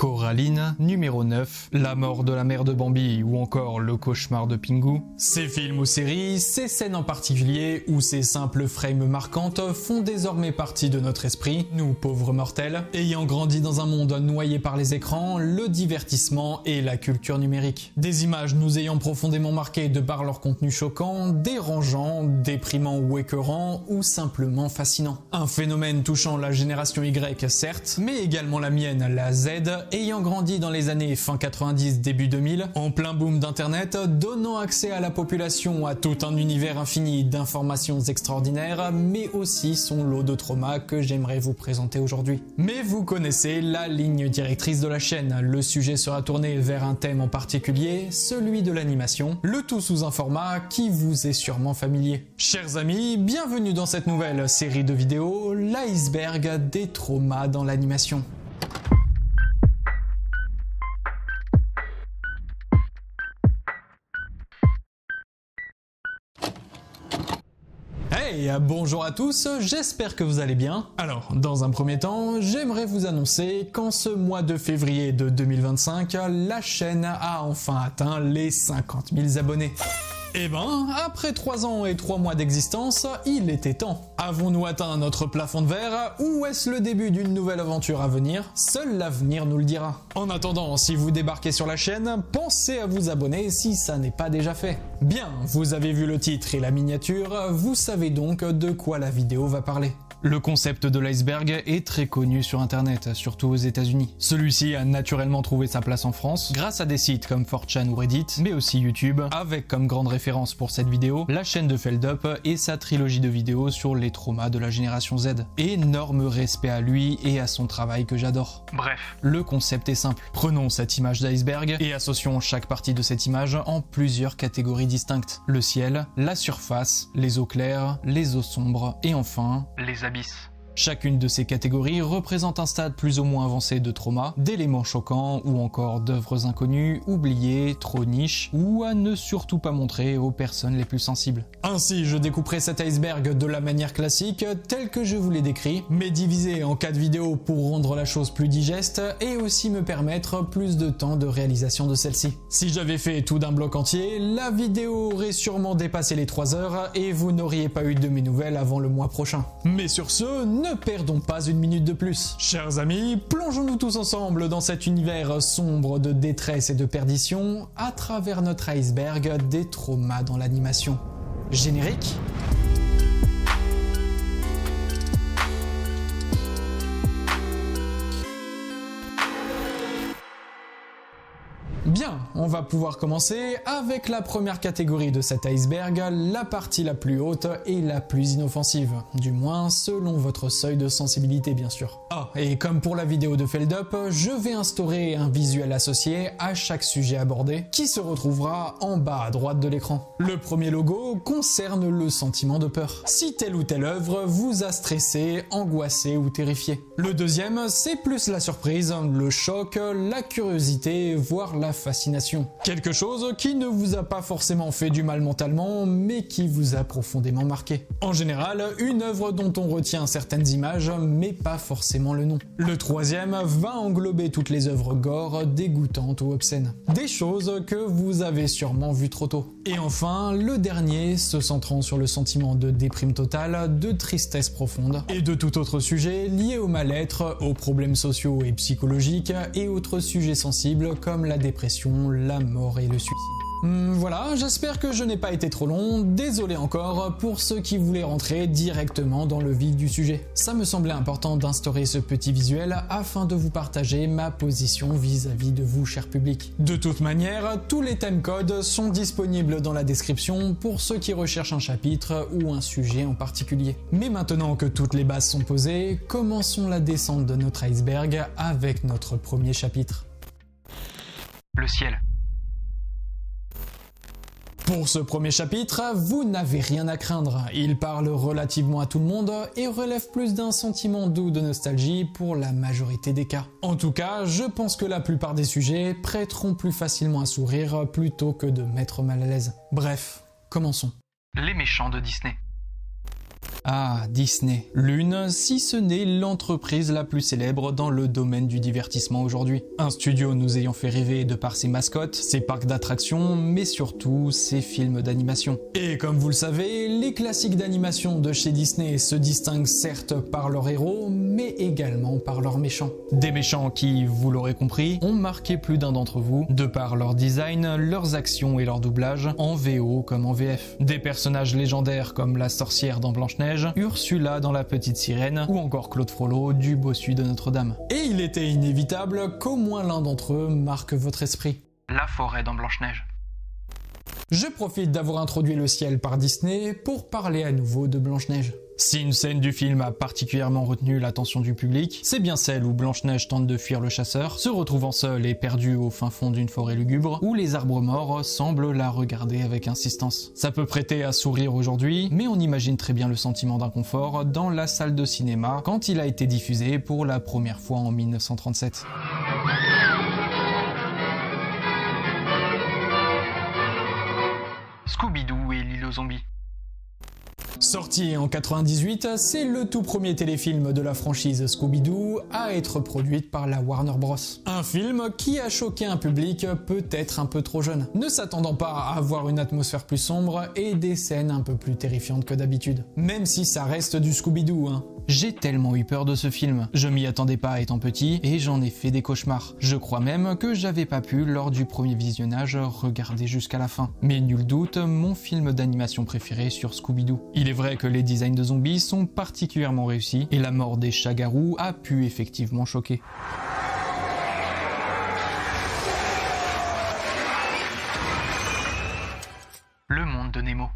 Coraline, numéro 9, La mort de la mère de Bambi ou encore Le cauchemar de Pingu. Ces films ou séries, ces scènes en particulier ou ces simples frames marquantes font désormais partie de notre esprit, nous pauvres mortels, ayant grandi dans un monde noyé par les écrans, le divertissement et la culture numérique. Des images nous ayant profondément marquées de par leur contenu choquant, dérangeant, déprimant ou écœurant ou simplement fascinant. Un phénomène touchant la génération Y certes, mais également la mienne, la Z, ayant grandi dans les années fin 90 début 2000, en plein boom d'internet, donnant accès à la population à tout un univers infini d'informations extraordinaires, mais aussi son lot de traumas que j'aimerais vous présenter aujourd'hui. Mais vous connaissez la ligne directrice de la chaîne, le sujet sera tourné vers un thème en particulier, celui de l'animation, le tout sous un format qui vous est sûrement familier. Chers amis, bienvenue dans cette nouvelle série de vidéos, l'iceberg des traumas dans l'animation. Hey, bonjour à tous, j'espère que vous allez bien. Alors, dans un premier temps, j'aimerais vous annoncer qu'en ce mois de février de 2025, la chaîne a enfin atteint les 50 000 abonnés. Eh ben, après 3 ans et 3 mois d'existence, il était temps. Avons-nous atteint notre plafond de verre ou est-ce le début d'une nouvelle aventure à venir? Seul l'avenir nous le dira. En attendant, si vous débarquez sur la chaîne, pensez à vous abonner si ça n'est pas déjà fait. Bien, vous avez vu le titre et la miniature, vous savez donc de quoi la vidéo va parler. Le concept de l'iceberg est très connu sur internet, surtout aux États-Unis. Celui-ci a naturellement trouvé sa place en France grâce à des sites comme 4chan ou Reddit, mais aussi YouTube, avec comme grande référence pour cette vidéo la chaîne de Feldup et sa trilogie de vidéos sur les traumas de la génération Z. Énorme respect à lui et à son travail que j'adore. Bref, le concept est simple. Prenons cette image d'iceberg et associons chaque partie de cette image en plusieurs catégories distinctes. Le ciel, la surface, les eaux claires, les eaux sombres et enfin les abysses. Chacune de ces catégories représente un stade plus ou moins avancé de trauma, d'éléments choquants ou encore d'œuvres inconnues, oubliées, trop niches ou à ne surtout pas montrer aux personnes les plus sensibles. Ainsi, je découperai cet iceberg de la manière classique, telle que je vous l'ai décrit, mais divisé en 4 vidéos pour rendre la chose plus digeste et aussi me permettre plus de temps de réalisation de celle-ci. Si j'avais fait tout d'un bloc entier, la vidéo aurait sûrement dépassé les 3 heures et vous n'auriez pas eu de mes nouvelles avant le mois prochain. Mais sur ce, ne perdons pas une minute de plus. Chers amis, plongeons-nous tous ensemble dans cet univers sombre de détresse et de perdition à travers notre iceberg des traumas dans l'animation. Générique. Bien, on va pouvoir commencer avec la première catégorie de cet iceberg, la partie la plus haute et la plus inoffensive, du moins selon votre seuil de sensibilité bien sûr. Ah, et comme pour la vidéo de Feldup, je vais instaurer un visuel associé à chaque sujet abordé qui se retrouvera en bas à droite de l'écran. Le premier logo concerne le sentiment de peur. Si telle ou telle œuvre vous a stressé, angoissé ou terrifié. Le deuxième, c'est plus la surprise, le choc, la curiosité, voire la fascination. Quelque chose qui ne vous a pas forcément fait du mal mentalement, mais qui vous a profondément marqué. En général, une œuvre dont on retient certaines images, mais pas forcément le nom. Le troisième va englober toutes les œuvres gore, dégoûtantes ou obscènes. Des choses que vous avez sûrement vues trop tôt. Et enfin, le dernier, se centrant sur le sentiment de déprime totale, de tristesse profonde, et de tout autre sujet lié au mal-être, aux problèmes sociaux et psychologiques, et autres sujets sensibles comme la dépression, la mort et le suicide. Voilà, j'espère que je n'ai pas été trop long, désolé encore pour ceux qui voulaient rentrer directement dans le vif du sujet. Ça me semblait important d'instaurer ce petit visuel afin de vous partager ma position vis-à-vis de vous, cher public. De toute manière, tous les timecodes sont disponibles dans la description pour ceux qui recherchent un chapitre ou un sujet en particulier. Mais maintenant que toutes les bases sont posées, commençons la descente de notre iceberg avec notre premier chapitre. Le ciel. Pour ce premier chapitre, vous n'avez rien à craindre. Il parle relativement à tout le monde et relève plus d'un sentiment doux de nostalgie pour la majorité des cas. En tout cas, je pense que la plupart des sujets prêteront plus facilement à sourire plutôt que de mettre mal à l'aise. Bref, commençons. Les méchants de Disney. Ah, Disney. L'une, si ce n'est l'entreprise la plus célèbre dans le domaine du divertissement aujourd'hui. Un studio nous ayant fait rêver de par ses mascottes, ses parcs d'attractions, mais surtout ses films d'animation. Et comme vous le savez, les classiques d'animation de chez Disney se distinguent certes par leurs héros, mais également par leurs méchants. Des méchants qui, vous l'aurez compris, ont marqué plus d'un d'entre vous, de par leur design, leurs actions et leur doublage, en VO comme en VF. Des personnages légendaires comme la sorcière dans Blanche-Neige, Ursula dans La Petite Sirène ou encore Claude Frollo du Bossu de Notre-Dame. Et il était inévitable qu'au moins l'un d'entre eux marque votre esprit. La forêt dans Blanche-Neige. Je profite d'avoir introduit le ciel par Disney pour parler à nouveau de Blanche-Neige. Si une scène du film a particulièrement retenu l'attention du public, c'est bien celle où Blanche-Neige tente de fuir le chasseur, se retrouvant seule et perdue au fin fond d'une forêt lugubre, où les arbres morts semblent la regarder avec insistance. Ça peut prêter à sourire aujourd'hui, mais on imagine très bien le sentiment d'inconfort dans la salle de cinéma quand il a été diffusé pour la première fois en 1937. Scooby-Doo et l'île aux zombies. Sorti en 98, c'est le tout premier téléfilm de la franchise Scooby-Doo à être produite par la Warner Bros. Un film qui a choqué un public peut-être un peu trop jeune, ne s'attendant pas à avoir une atmosphère plus sombre et des scènes un peu plus terrifiantes que d'habitude. Même si ça reste du Scooby-Doo, hein. J'ai tellement eu peur de ce film, je m'y attendais pas étant petit et j'en ai fait des cauchemars. Je crois même que j'avais pas pu, lors du premier visionnage, regarder jusqu'à la fin. Mais nul doute, mon film d'animation préféré sur Scooby-Doo. Il est vrai que les designs de zombies sont particulièrement réussis et la mort des chats-garous a pu effectivement choquer. Le monde de Nemo.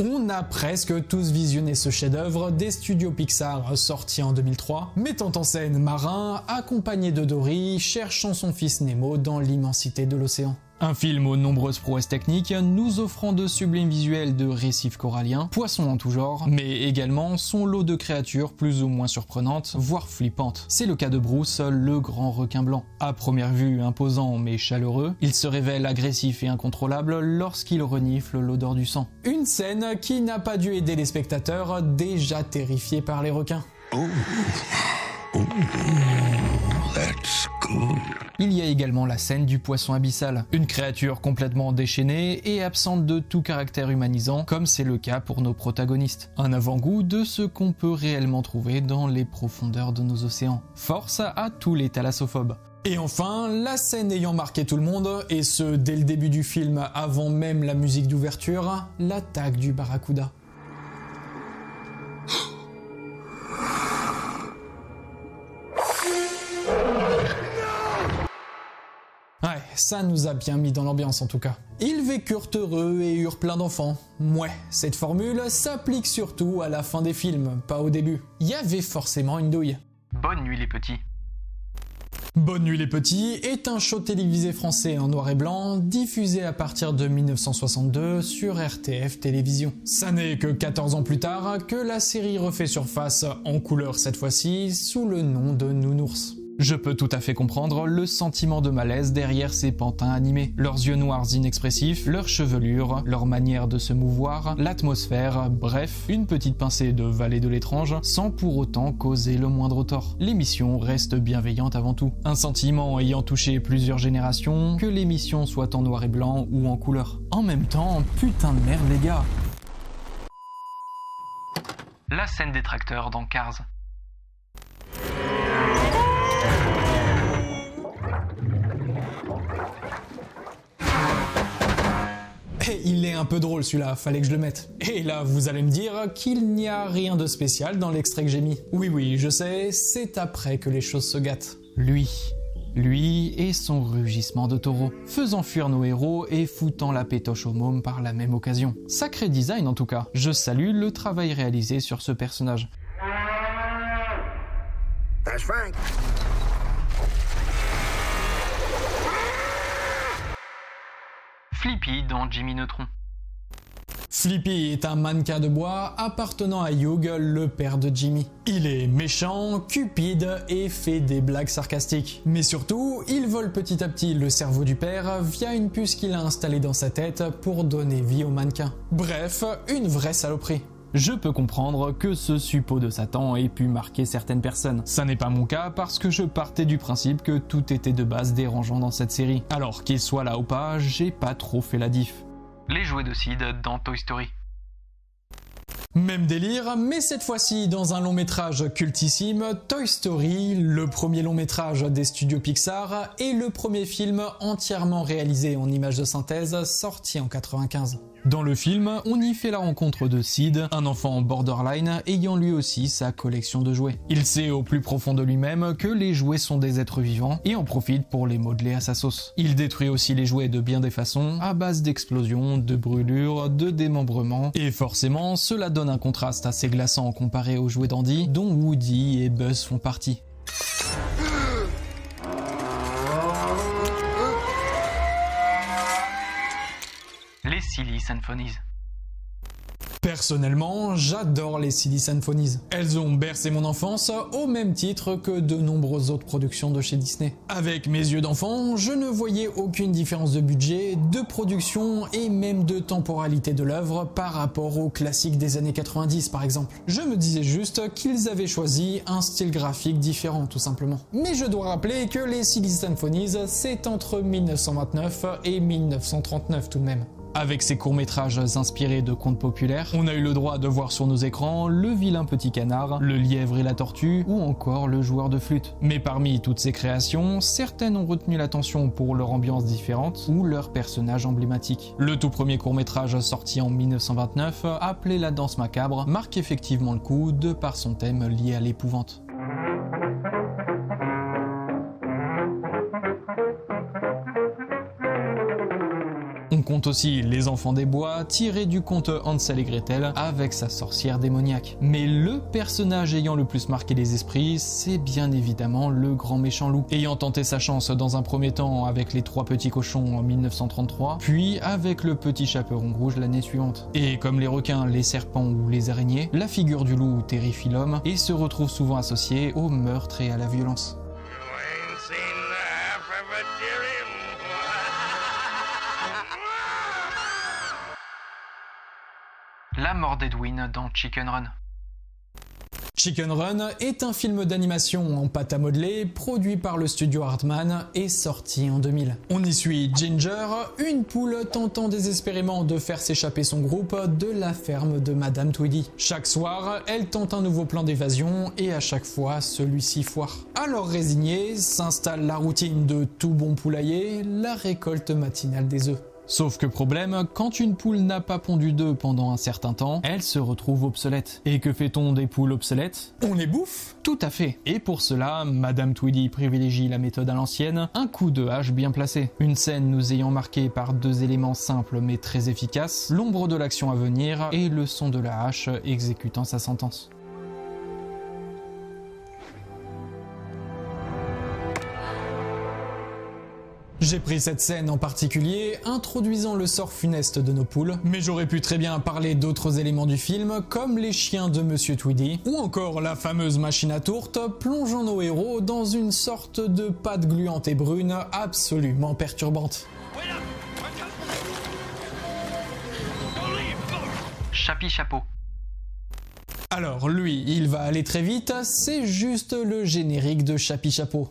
On a presque tous visionné ce chef-d'œuvre des studios Pixar sorti en 2003, mettant en scène Marin accompagné de Dory cherchant son fils Nemo dans l'immensité de l'océan. Un film aux nombreuses prouesses techniques, nous offrant de sublimes visuels de récifs coralliens, poissons en tout genre, mais également son lot de créatures plus ou moins surprenantes, voire flippantes. C'est le cas de Bruce, le grand requin blanc. À première vue imposant mais chaleureux, il se révèle agressif et incontrôlable lorsqu'il renifle l'odeur du sang. Une scène qui n'a pas dû aider les spectateurs déjà terrifiés par les requins. That's good. Il y a également la scène du poisson abyssal, une créature complètement déchaînée et absente de tout caractère humanisant, comme c'est le cas pour nos protagonistes. Un avant-goût de ce qu'on peut réellement trouver dans les profondeurs de nos océans. Force à tous les thalassophobes. Et enfin, la scène ayant marqué tout le monde, et ce dès le début du film avant même la musique d'ouverture, l'attaque du barracuda. Ouais, ça nous a bien mis dans l'ambiance en tout cas. Ils vécurent heureux et eurent plein d'enfants. Ouais, cette formule s'applique surtout à la fin des films, pas au début. Il y avait forcément une douille. Bonne nuit les petits. Bonne nuit les petits est un show télévisé français en noir et blanc, diffusé à partir de 1962 sur RTF Télévision. Ça n'est que 14 ans plus tard que la série refait surface, en couleur cette fois-ci, sous le nom de Nounours. Je peux tout à fait comprendre le sentiment de malaise derrière ces pantins animés. Leurs yeux noirs inexpressifs, leur chevelure, leur manière de se mouvoir, l'atmosphère, bref, une petite pincée de Vallée de l'étrange, sans pour autant causer le moindre tort. L'émission reste bienveillante avant tout. Un sentiment ayant touché plusieurs générations, que l'émission soit en noir et blanc ou en couleur. En même temps, putain de merde les gars. La scène des tracteurs dans Cars. Et il est un peu drôle celui-là, fallait que je le mette. Et là, vous allez me dire qu'il n'y a rien de spécial dans l'extrait que j'ai mis. Oui, je sais, c'est après que les choses se gâtent. Lui et son rugissement de taureau, faisant fuir nos héros et foutant la pétoche aux mômes par la même occasion. Sacré design en tout cas, je salue le travail réalisé sur ce personnage. That's Frank. Flippy dans Jimmy Neutron. Flippy est un mannequin de bois appartenant à Hugh, le père de Jimmy. Il est méchant, cupide et fait des blagues sarcastiques. Mais surtout, il vole petit à petit le cerveau du père via une puce qu'il a installée dans sa tête pour donner vie au mannequin. Bref, une vraie saloperie. Je peux comprendre que ce suppôt de Satan ait pu marquer certaines personnes. Ça n'est pas mon cas parce que je partais du principe que tout était de base dérangeant dans cette série. Alors qu'il soit là ou pas, j'ai pas trop fait la diff. Les jouets de Sid dans Toy Story. Même délire, mais cette fois-ci dans un long métrage cultissime, Toy Story, le premier long métrage des studios Pixar et le premier film entièrement réalisé en images de synthèse sorti en 95. Dans le film, on y fait la rencontre de Sid, un enfant borderline ayant lui aussi sa collection de jouets. Il sait au plus profond de lui-même que les jouets sont des êtres vivants et en profite pour les modeler à sa sauce. Il détruit aussi les jouets de bien des façons, à base d'explosions, de brûlures, de démembrements, et forcément cela donne un contraste assez glaçant comparé aux jouets d'Andy, dont Woody et Buzz font partie. Les Silly Symphonies. Personnellement, j'adore les Silly Symphonies. Elles ont bercé mon enfance au même titre que de nombreuses autres productions de chez Disney. Avec mes yeux d'enfant, je ne voyais aucune différence de budget, de production et même de temporalité de l'œuvre par rapport aux classiques des années 90 par exemple. Je me disais juste qu'ils avaient choisi un style graphique différent tout simplement. Mais je dois rappeler que les Silly Symphonies, c'est entre 1929 et 1939 tout de même. Avec ces courts-métrages inspirés de contes populaires, on a eu le droit de voir sur nos écrans le vilain petit canard, le lièvre et la tortue, ou encore le joueur de flûte. Mais parmi toutes ces créations, certaines ont retenu l'attention pour leur ambiance différente ou leur personnage emblématique. Le tout premier court-métrage sorti en 1929, appelé La Danse Macabre, marque effectivement le coup de par son thème lié à l'épouvante. On compte aussi Les Enfants des Bois, tiré du conte Hansel et Gretel avec sa sorcière démoniaque. Mais le personnage ayant le plus marqué les esprits, c'est bien évidemment le grand méchant loup. Ayant tenté sa chance dans un premier temps avec les 3 petits cochons en 1933, puis avec le petit chaperon rouge l'année suivante. Et comme les requins, les serpents ou les araignées, la figure du loup terrifie l'homme et se retrouve souvent associée au meurtre et à la violence. La mort d'Edwin dans Chicken Run. Chicken Run est un film d'animation en pâte à modeler produit par le studio Hartman et sorti en 2000. On y suit Ginger, une poule tentant désespérément de faire s'échapper son groupe de la ferme de Madame Tweedy. Chaque soir, elle tente un nouveau plan d'évasion et à chaque fois, celui-ci foire. Alors résignée, s'installe la routine de tout bon poulailler, la récolte matinale des œufs. Sauf que problème, quand une poule n'a pas pondu d'œufs pendant un certain temps, elle se retrouve obsolète. Et que fait-on des poules obsolètes? On les bouffe? Tout à fait. Et pour cela, Madame Tweedy privilégie la méthode à l'ancienne, un coup de hache bien placé. Une scène nous ayant marqué par 2 éléments simples mais très efficaces, l'ombre de l'action à venir et le son de la hache exécutant sa sentence. J'ai pris cette scène en particulier, introduisant le sort funeste de nos poules, mais j'aurais pu très bien parler d'autres éléments du film, comme les chiens de Monsieur Tweedy, ou encore la fameuse machine à tourte, plongeant nos héros dans une sorte de pâte gluante et brune absolument perturbante. Chapi Chapeau. Alors lui, il va aller très vite, c'est juste le générique de Chapi Chapeau.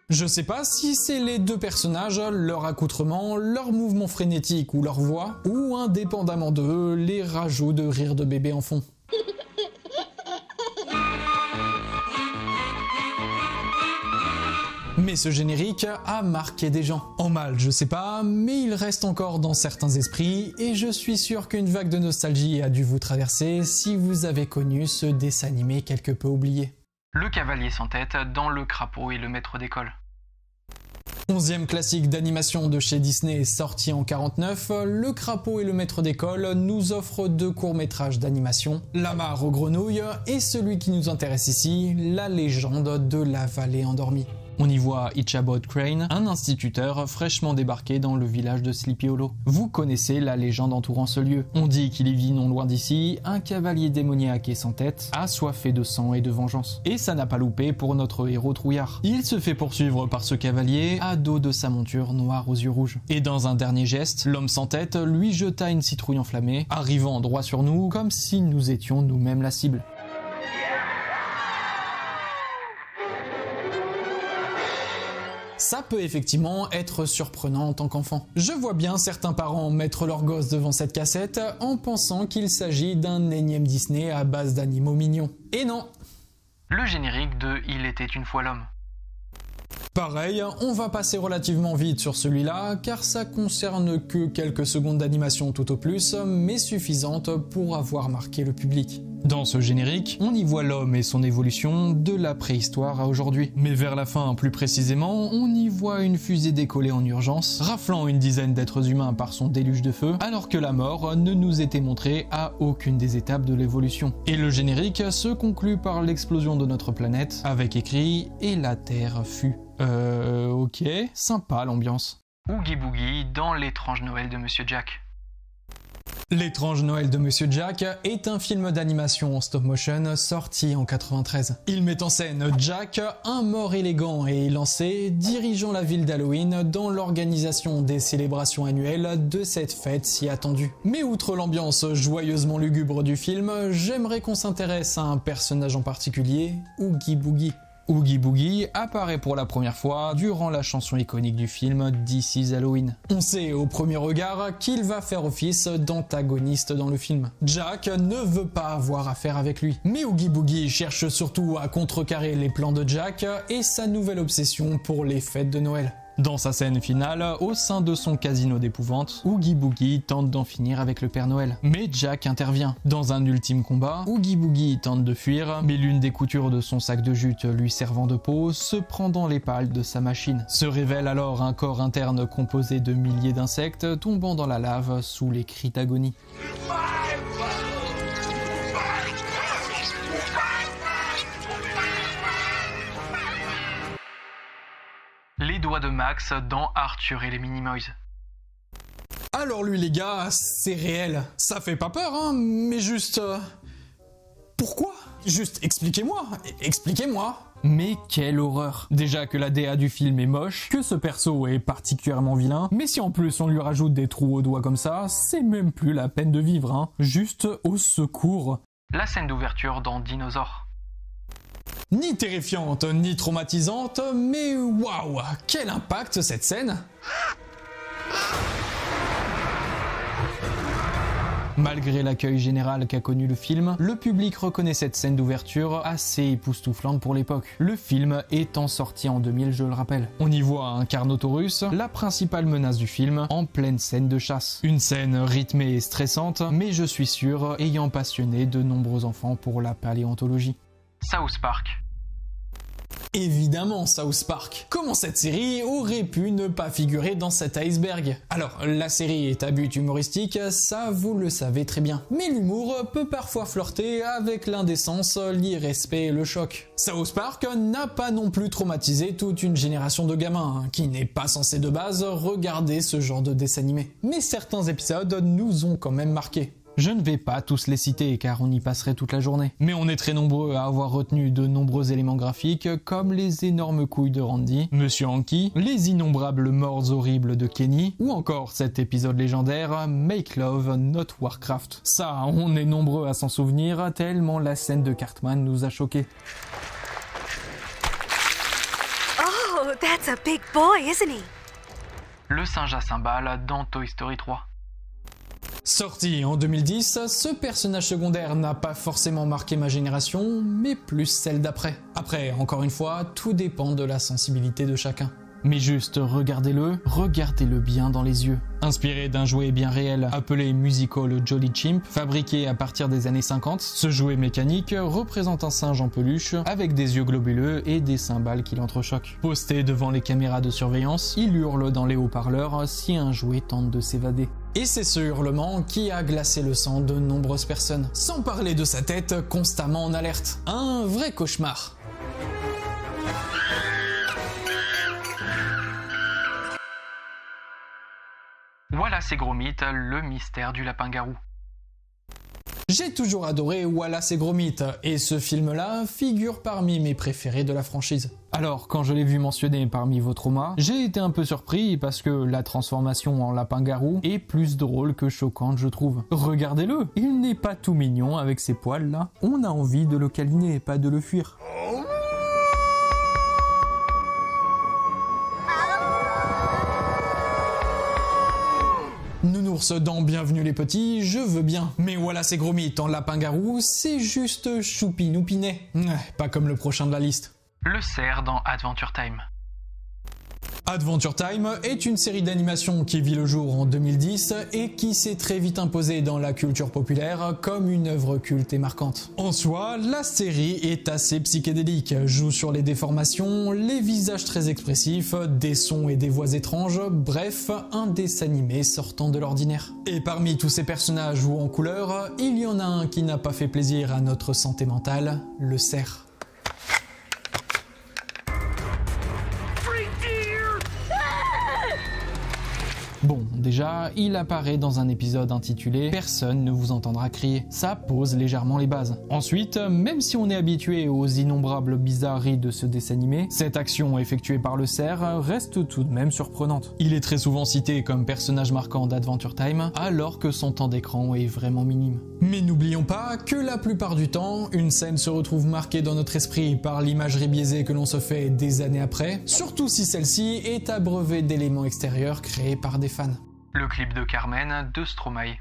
Je sais pas si c'est les 2 personnages, leur accoutrement, leur mouvement frénétique ou leur voix, ou indépendamment d'eux, les rajouts de rire de bébé en fond. Mais ce générique a marqué des gens. En mal, je sais pas, mais il reste encore dans certains esprits, et je suis sûr qu'une vague de nostalgie a dû vous traverser si vous avez connu ce dessin animé quelque peu oublié. Le cavalier sans tête dans Le Crapaud et le maître d'école. 11e classique d'animation de chez Disney sorti en 49, Le Crapaud et le maître d'école nous offre 2 courts-métrages d'animation, La mare aux grenouilles et celui qui nous intéresse ici, La légende de la vallée endormie. On y voit Ichabod Crane, un instituteur fraîchement débarqué dans le village de Sleepy Hollow. Vous connaissez la légende entourant ce lieu. On dit qu'il y vit non loin d'ici un cavalier démoniaque et sans tête, assoiffé de sang et de vengeance. Et ça n'a pas loupé pour notre héros trouillard. Il se fait poursuivre par ce cavalier à dos de sa monture noire aux yeux rouges. Et dans un dernier geste, l'homme sans tête lui jeta une citrouille enflammée, arrivant droit sur nous comme si nous étions nous-mêmes la cible. Ça peut effectivement être surprenant en tant qu'enfant. Je vois bien certains parents mettre leurs gosses devant cette cassette en pensant qu'il s'agit d'un énième Disney à base d'animaux mignons. Et non! Le générique de Il était une fois l'homme. Pareil, on va passer relativement vite sur celui-là, car ça concerne que quelques secondes d'animation tout au plus, mais suffisantes pour avoir marqué le public. Dans ce générique, on y voit l'homme et son évolution de la préhistoire à aujourd'hui. Mais vers la fin, plus précisément, on y voit une fusée décoller en urgence, raflant une dizaine d'êtres humains par son déluge de feu, alors que la mort ne nous était montrée à aucune des étapes de l'évolution. Et le générique se conclut par l'explosion de notre planète, avec écrit « Et la Terre fut ». Ok, sympa l'ambiance. Oogie Boogie dans L'étrange Noël de Monsieur Jack. L'étrange Noël de Monsieur Jack est un film d'animation en stop motion sorti en 93. Il met en scène Jack, un mort élégant et élancé, dirigeant la ville d'Halloween dans l'organisation des célébrations annuelles de cette fête si attendue. Mais outre l'ambiance joyeusement lugubre du film, j'aimerais qu'on s'intéresse à un personnage en particulier, Oogie Boogie. Oogie Boogie apparaît pour la première fois durant la chanson iconique du film This is Halloween. On sait au premier regard qu'il va faire office d'antagoniste dans le film. Jack ne veut pas avoir affaire avec lui. Mais Oogie Boogie cherche surtout à contrecarrer les plans de Jack et sa nouvelle obsession pour les fêtes de Noël. Dans sa scène finale, au sein de son casino d'épouvante, Oogie Boogie tente d'en finir avec le Père Noël. Mais Jack intervient. Dans un ultime combat, Oogie Boogie tente de fuir, mais l'une des coutures de son sac de jute lui servant de peau se prend dans les pales de sa machine. Se révèle alors un corps interne composé de milliers d'insectes tombant dans la lave sous les cris d'agonie. Les doigts de Max dans Arthur et les Minimoys. Alors lui les gars, c'est réel. Ça fait pas peur hein, mais juste... Pourquoi? Juste expliquez-moi, expliquez-moi. Mais quelle horreur! Déjà que la DA du film est moche, que ce perso est particulièrement vilain, mais si en plus on lui rajoute des trous aux doigts comme ça, c'est même plus la peine de vivre hein. Juste au secours. La scène d'ouverture dans Dinosaure. Ni terrifiante, ni traumatisante, mais waouh, quel impact cette scène! Malgré l'accueil général qu'a connu le film, le public reconnaît cette scène d'ouverture assez époustouflante pour l'époque. Le film étant sorti en 2000, je le rappelle. On y voit un Carnotaurus, la principale menace du film, en pleine scène de chasse. Une scène rythmée et stressante, mais je suis sûr ayant passionné de nombreux enfants pour la paléontologie. South Park. Évidemment South Park. Comment cette série aurait pu ne pas figurer dans cet iceberg? Alors, la série est à but humoristique, ça vous le savez très bien. Mais l'humour peut parfois flirter avec l'indécence, l'irrespect et le choc. South Park n'a pas non plus traumatisé toute une génération de gamins, qui n'est pas censé de base regarder ce genre de dessin animé. Mais certains épisodes nous ont quand même marqués. Je ne vais pas tous les citer car on y passerait toute la journée. Mais on est très nombreux à avoir retenu de nombreux éléments graphiques comme les énormes couilles de Randy, Monsieur Hanky, les innombrables morts horribles de Kenny ou encore cet épisode légendaire Make Love Not Warcraft. Ça, on est nombreux à s'en souvenir tellement la scène de Cartman nous a choqués. Oh, that's a big boy, isn't he? Le singe à cymbales dans Toy Story 3. Sorti en 2010, ce personnage secondaire n'a pas forcément marqué ma génération, mais plus celle d'après. Après, encore une fois, tout dépend de la sensibilité de chacun. Mais juste regardez-le bien dans les yeux. Inspiré d'un jouet bien réel appelé Musical Jolly Chimp, fabriqué à partir des années 50, ce jouet mécanique représente un singe en peluche avec des yeux globuleux et des cymbales qui l'entrechoquent. Posté devant les caméras de surveillance, il hurle dans les haut-parleurs si un jouet tente de s'évader. Et c'est ce hurlement qui a glacé le sang de nombreuses personnes. Sans parler de sa tête constamment en alerte. Un vrai cauchemar. Wallace et Gromit, le mystère du lapin-garou. J'ai toujours adoré Wallace et Gromit, et ce film-là figure parmi mes préférés de la franchise. Alors, quand je l'ai vu mentionné parmi vos traumas, j'ai été un peu surpris parce que la transformation en lapin-garou est plus drôle que choquante, je trouve. Regardez-le, il n'est pas tout mignon avec ses poils là. On a envie de le câliner, pas de le fuir. Nounours dans Bienvenue les petits, je veux bien. Mais Wallace et Gromit en lapin-garou, c'est juste choupi-noupinet. Pas comme le prochain de la liste. Le cerf dans Adventure Time. Adventure Time est une série d'animation qui vit le jour en 2010 et qui s'est très vite imposée dans la culture populaire comme une œuvre culte et marquante. En soi, la série est assez psychédélique, joue sur les déformations, les visages très expressifs, des sons et des voix étranges, bref, un dessin animé sortant de l'ordinaire. Et parmi tous ces personnages ou en couleur, il y en a un qui n'a pas fait plaisir à notre santé mentale, le cerf. Bon, déjà, il apparaît dans un épisode intitulé « Personne ne vous entendra crier ». Ça pose légèrement les bases. Ensuite, même si on est habitué aux innombrables bizarreries de ce dessin animé, cette action effectuée par le cerf reste tout de même surprenante. Il est très souvent cité comme personnage marquant d'Adventure Time, alors que son temps d'écran est vraiment minime. Mais n'oublions pas que la plupart du temps, une scène se retrouve marquée dans notre esprit par l'imagerie biaisée que l'on se fait des années après, surtout si celle-ci est abreuvée d'éléments extérieurs créés par des fans. Le clip de Carmen de Stromae.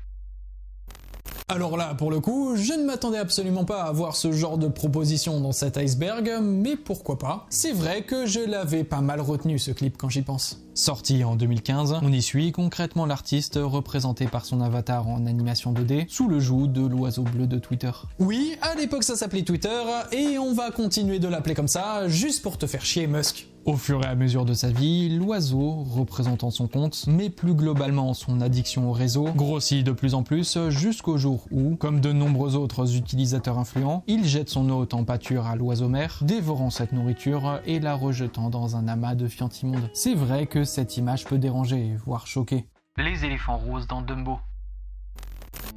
Alors là, pour le coup, je ne m'attendais absolument pas à voir ce genre de proposition dans cet iceberg, mais pourquoi pas. C'est vrai que je l'avais pas mal retenu ce clip quand j'y pense. Sorti en 2015, on y suit concrètement l'artiste représenté par son avatar en animation 2D sous le joug de l'oiseau bleu de Twitter. Oui, à l'époque ça s'appelait Twitter, et on va continuer de l'appeler comme ça, juste pour te faire chier Musk. Au fur et à mesure de sa vie, l'oiseau, représentant son compte, mais plus globalement son addiction au réseau, grossit de plus en plus jusqu'au jour où, comme de nombreux autres utilisateurs influents, il jette son hôte en pâture à l'oiseau mère, dévorant cette nourriture et la rejetant dans un amas de fiantimoules. C'est vrai que cette image peut déranger, voire choquer. Les éléphants roses dans Dumbo.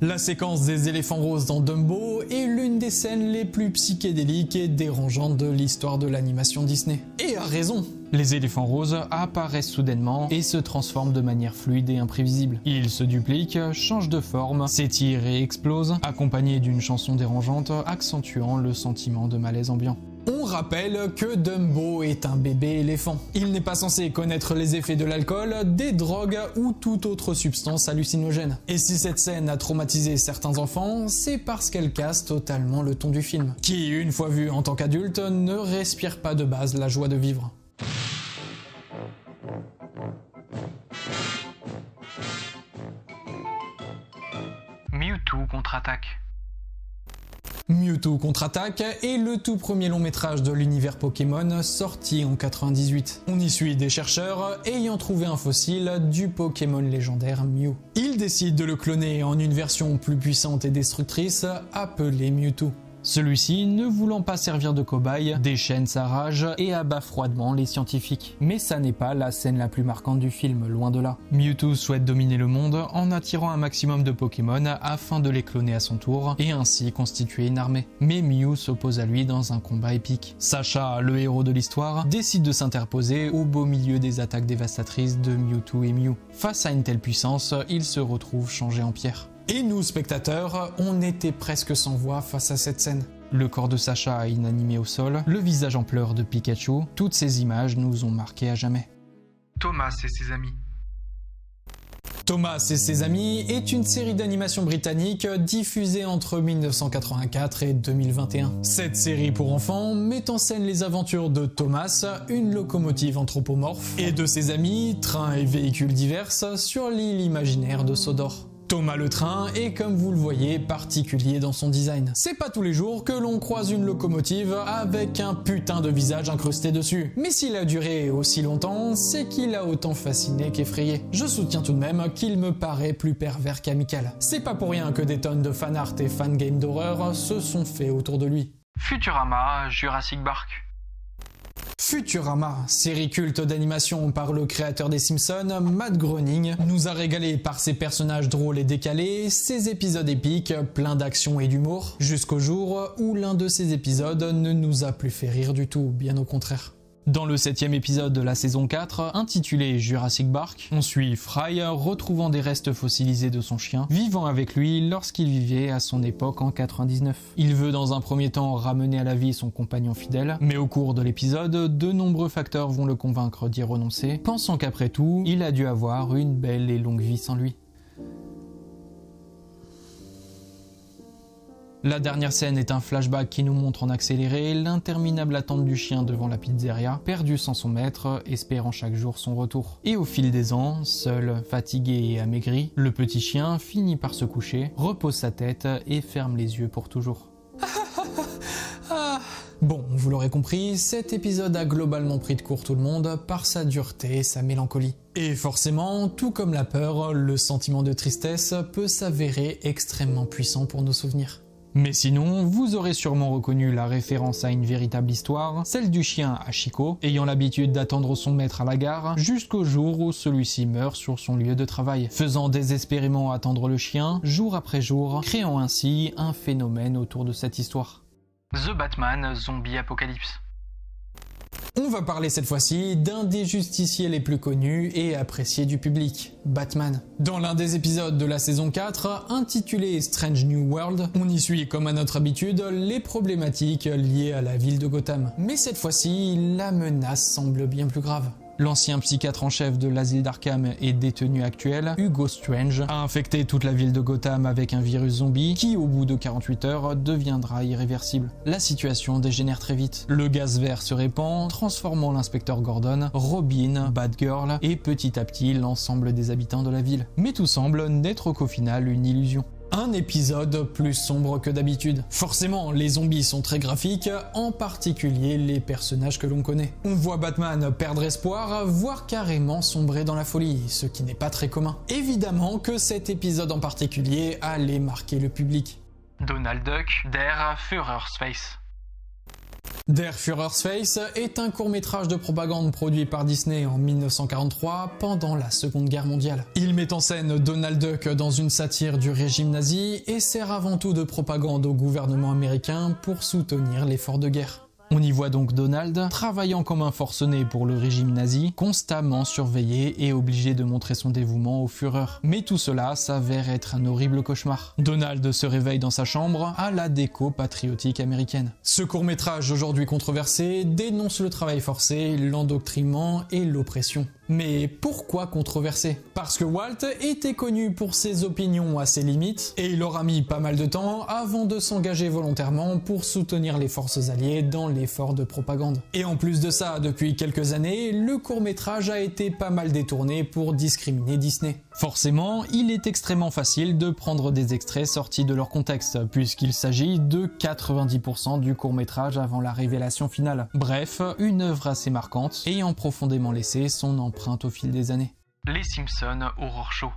La séquence des éléphants roses dans Dumbo est l'une des scènes les plus psychédéliques et dérangeantes de l'histoire de l'animation Disney. Et à raison! Les éléphants roses apparaissent soudainement et se transforment de manière fluide et imprévisible. Ils se dupliquent, changent de forme, s'étirent et explosent, accompagnés d'une chanson dérangeante accentuant le sentiment de malaise ambiant. On rappelle que Dumbo est un bébé éléphant. Il n'est pas censé connaître les effets de l'alcool, des drogues ou toute autre substance hallucinogène. Et si cette scène a traumatisé certains enfants, c'est parce qu'elle casse totalement le ton du film, qui, une fois vu en tant qu'adulte, ne respire pas de base la joie de vivre. Mewtwo contre-attaque. Mewtwo contre-attaque est le tout premier long métrage de l'univers Pokémon sorti en 98. On y suit des chercheurs ayant trouvé un fossile du Pokémon légendaire Mew. Ils décident de le cloner en une version plus puissante et destructrice appelée Mewtwo. Celui-ci, ne voulant pas servir de cobaye, déchaîne sa rage et abat froidement les scientifiques. Mais ça n'est pas la scène la plus marquante du film, loin de là. Mewtwo souhaite dominer le monde en attirant un maximum de Pokémon afin de les cloner à son tour et ainsi constituer une armée. Mais Mew s'oppose à lui dans un combat épique. Sacha, le héros de l'histoire, décide de s'interposer au beau milieu des attaques dévastatrices de Mewtwo et Mew. Face à une telle puissance, il se retrouve changé en pierre. Et nous, spectateurs, on était presque sans voix face à cette scène. Le corps de Sacha inanimé au sol, le visage en pleurs de Pikachu, toutes ces images nous ont marqués à jamais. Thomas et ses amis. Thomas et ses amis est une série d'animation britannique diffusée entre 1984 et 2021. Cette série pour enfants met en scène les aventures de Thomas, une locomotive anthropomorphe, et de ses amis, trains et véhicules divers, sur l'île imaginaire de Sodor. Thomas le train est, comme vous le voyez, particulier dans son design. C'est pas tous les jours que l'on croise une locomotive avec un putain de visage incrusté dessus. Mais s'il a duré aussi longtemps, c'est qu'il a autant fasciné qu'effrayé. Je soutiens tout de même qu'il me paraît plus pervers qu'amical. C'est pas pour rien que des tonnes de fanart et fangames d'horreur se sont faits autour de lui. Futurama, Jurassic Park. Futurama, série culte d'animation par le créateur des Simpsons, Matt Groening, nous a régalé par ses personnages drôles et décalés, ses épisodes épiques, pleins d'action et d'humour, jusqu'au jour où l'un de ces épisodes ne nous a plus fait rire du tout, bien au contraire. Dans le 7e épisode de la saison 4, intitulé Jurassic Park, on suit Fry retrouvant des restes fossilisés de son chien, vivant avec lui lorsqu'il vivait à son époque en 99. Il veut dans un premier temps ramener à la vie son compagnon fidèle, mais au cours de l'épisode, de nombreux facteurs vont le convaincre d'y renoncer, pensant qu'après tout, il a dû avoir une belle et longue vie sans lui. La dernière scène est un flashback qui nous montre en accéléré l'interminable attente du chien devant la pizzeria, perdu sans son maître, espérant chaque jour son retour. Et au fil des ans, seul, fatigué et amaigri, le petit chien finit par se coucher, repose sa tête et ferme les yeux pour toujours. Bon, vous l'aurez compris, cet épisode a globalement pris de court tout le monde par sa dureté et sa mélancolie. Et forcément, tout comme la peur, le sentiment de tristesse peut s'avérer extrêmement puissant pour nos souvenirs. Mais sinon, vous aurez sûrement reconnu la référence à une véritable histoire, celle du chien Hachiko, ayant l'habitude d'attendre son maître à la gare jusqu'au jour où celui-ci meurt sur son lieu de travail, faisant désespérément attendre le chien jour après jour, créant ainsi un phénomène autour de cette histoire. The Batman Zombie Apocalypse. On va parler cette fois-ci d'un des justiciers les plus connus et appréciés du public, Batman. Dans l'un des épisodes de la saison 4, intitulé Strange New World, on y suit comme à notre habitude les problématiques liées à la ville de Gotham. Mais cette fois-ci, la menace semble bien plus grave. L'ancien psychiatre en chef de l'asile d'Arkham et détenu actuel, Hugo Strange, a infecté toute la ville de Gotham avec un virus zombie qui, au bout de 48 heures, deviendra irréversible. La situation dégénère très vite. Le gaz vert se répand, transformant l'inspecteur Gordon, Robin, Batgirl et petit à petit l'ensemble des habitants de la ville. Mais tout semble n'être qu'au final une illusion. Un épisode plus sombre que d'habitude. Forcément, les zombies sont très graphiques, en particulier les personnages que l'on connaît. On voit Batman perdre espoir, voire carrément sombrer dans la folie, ce qui n'est pas très commun. Évidemment que cet épisode en particulier allait marquer le public. Donald Duck, Der Führer's Face. Der Führer's Face est un court-métrage de propagande produit par Disney en 1943 pendant la Seconde Guerre mondiale. Il met en scène Donald Duck dans une satire du régime nazi et sert avant tout de propagande au gouvernement américain pour soutenir l'effort de guerre. On y voit donc Donald travaillant comme un forcené pour le régime nazi, constamment surveillé et obligé de montrer son dévouement au Führer. Mais tout cela s'avère être un horrible cauchemar. Donald se réveille dans sa chambre à la déco patriotique américaine. Ce court-métrage aujourd'hui controversé dénonce le travail forcé, l'endoctrinement et l'oppression. Mais pourquoi controversé? Parce que Walt était connu pour ses opinions à ses limites, et il aura mis pas mal de temps avant de s'engager volontairement pour soutenir les forces alliées dans l'effort de propagande. Et en plus de ça, depuis quelques années, le court-métrage a été pas mal détourné pour discriminer Disney. Forcément, il est extrêmement facile de prendre des extraits sortis de leur contexte, puisqu'il s'agit de 90% du court-métrage avant la révélation finale. Bref, une œuvre assez marquante, ayant profondément laissé son empreinte au fil des années. Les Simpsons Horror Show.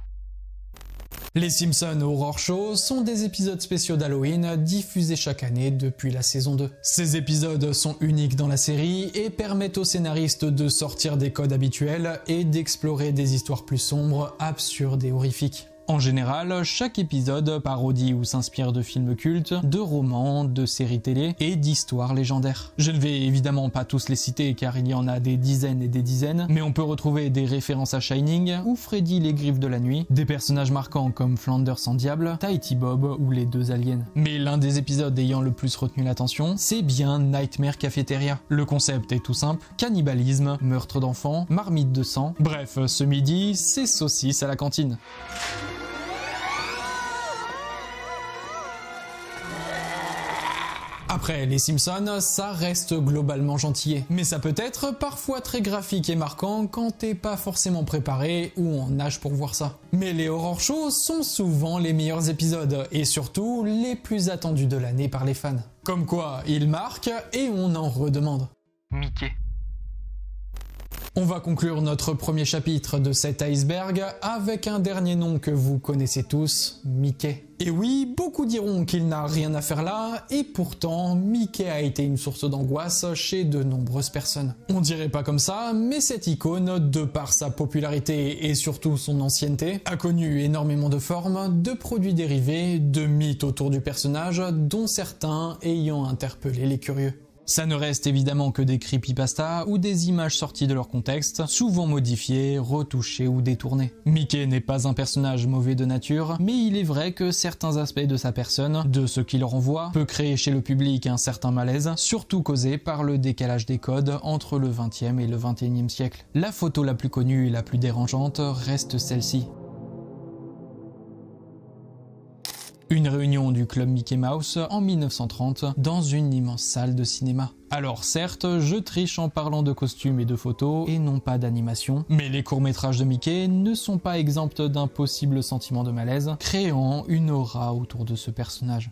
Les Simpsons Horror Show sont des épisodes spéciaux d'Halloween diffusés chaque année depuis la saison 2. Ces épisodes sont uniques dans la série et permettent aux scénaristes de sortir des codes habituels et d'explorer des histoires plus sombres, absurdes et horrifiques. En général, chaque épisode parodie ou s'inspire de films cultes, de romans, de séries télé et d'histoires légendaires. Je ne vais évidemment pas tous les citer car il y en a des dizaines et des dizaines, mais on peut retrouver des références à Shining ou Freddy les Griffes de la Nuit, des personnages marquants comme Flanders en Diable, Tahiti Bob ou les deux aliens. Mais l'un des épisodes ayant le plus retenu l'attention, c'est bien Nightmare Cafeteria. Le concept est tout simple, cannibalisme, meurtre d'enfants, marmite de sang, bref, ce midi, c'est saucisses à la cantine. Après, les Simpsons, ça reste globalement gentillé. Mais ça peut être parfois très graphique et marquant quand t'es pas forcément préparé ou en âge pour voir ça. Mais les horror shows sont souvent les meilleurs épisodes et surtout les plus attendus de l'année par les fans. Comme quoi, ils marquent et on en redemande. Mickey. On va conclure notre premier chapitre de cet iceberg avec un dernier nom que vous connaissez tous, Mickey. Et oui, beaucoup diront qu'il n'a rien à faire là, et pourtant, Mickey a été une source d'angoisse chez de nombreuses personnes. On dirait pas comme ça, mais cette icône, de par sa popularité et surtout son ancienneté, a connu énormément de formes, de produits dérivés, de mythes autour du personnage, dont certains ayant interpellé les curieux. Ça ne reste évidemment que des creepypastas ou des images sorties de leur contexte, souvent modifiées, retouchées ou détournées. Mickey n'est pas un personnage mauvais de nature, mais il est vrai que certains aspects de sa personne, de ce qu'il renvoie, peut créer chez le public un certain malaise, surtout causé par le décalage des codes entre le 20e et le 21e siècle. La photo la plus connue et la plus dérangeante reste celle-ci. Une réunion du club Mickey Mouse en 1930 dans une immense salle de cinéma. Alors certes, je triche en parlant de costumes et de photos et non pas d'animation, mais les courts-métrages de Mickey ne sont pas exempts d'un possible sentiment de malaise, créant une aura autour de ce personnage.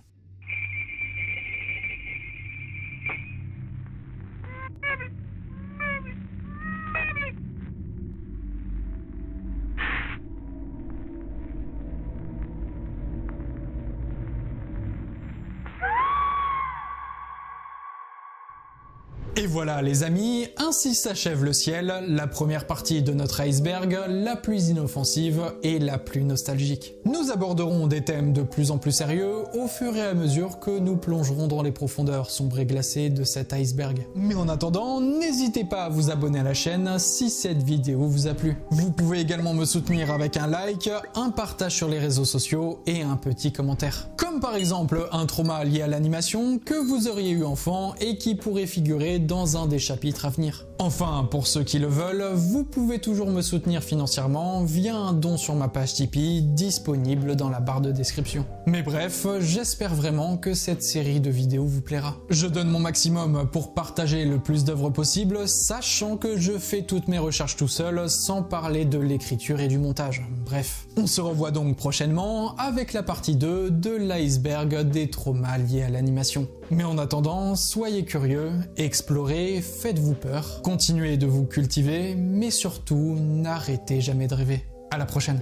Et voilà les amis, ainsi s'achève le ciel, la première partie de notre iceberg, la plus inoffensive et la plus nostalgique. Nous aborderons des thèmes de plus en plus sérieux au fur et à mesure que nous plongerons dans les profondeurs sombres et glacées de cet iceberg. Mais en attendant, n'hésitez pas à vous abonner à la chaîne si cette vidéo vous a plu. Vous pouvez également me soutenir avec un like, un partage sur les réseaux sociaux et un petit commentaire. Comme par exemple un trauma lié à l'animation que vous auriez eu enfant et qui pourrait figurer dans un des chapitres à venir. Enfin, pour ceux qui le veulent, vous pouvez toujours me soutenir financièrement via un don sur ma page Tipeee disponible dans la barre de description. Mais bref, j'espère vraiment que cette série de vidéos vous plaira. Je donne mon maximum pour partager le plus d'œuvres possible, sachant que je fais toutes mes recherches tout seul, sans parler de l'écriture et du montage. Bref, on se revoit donc prochainement avec la partie 2 de l'iceberg des traumas liés à l'animation. Mais en attendant, soyez curieux, explorez, faites-vous peur, continuez de vous cultiver, mais surtout, n'arrêtez jamais de rêver. À la prochaine.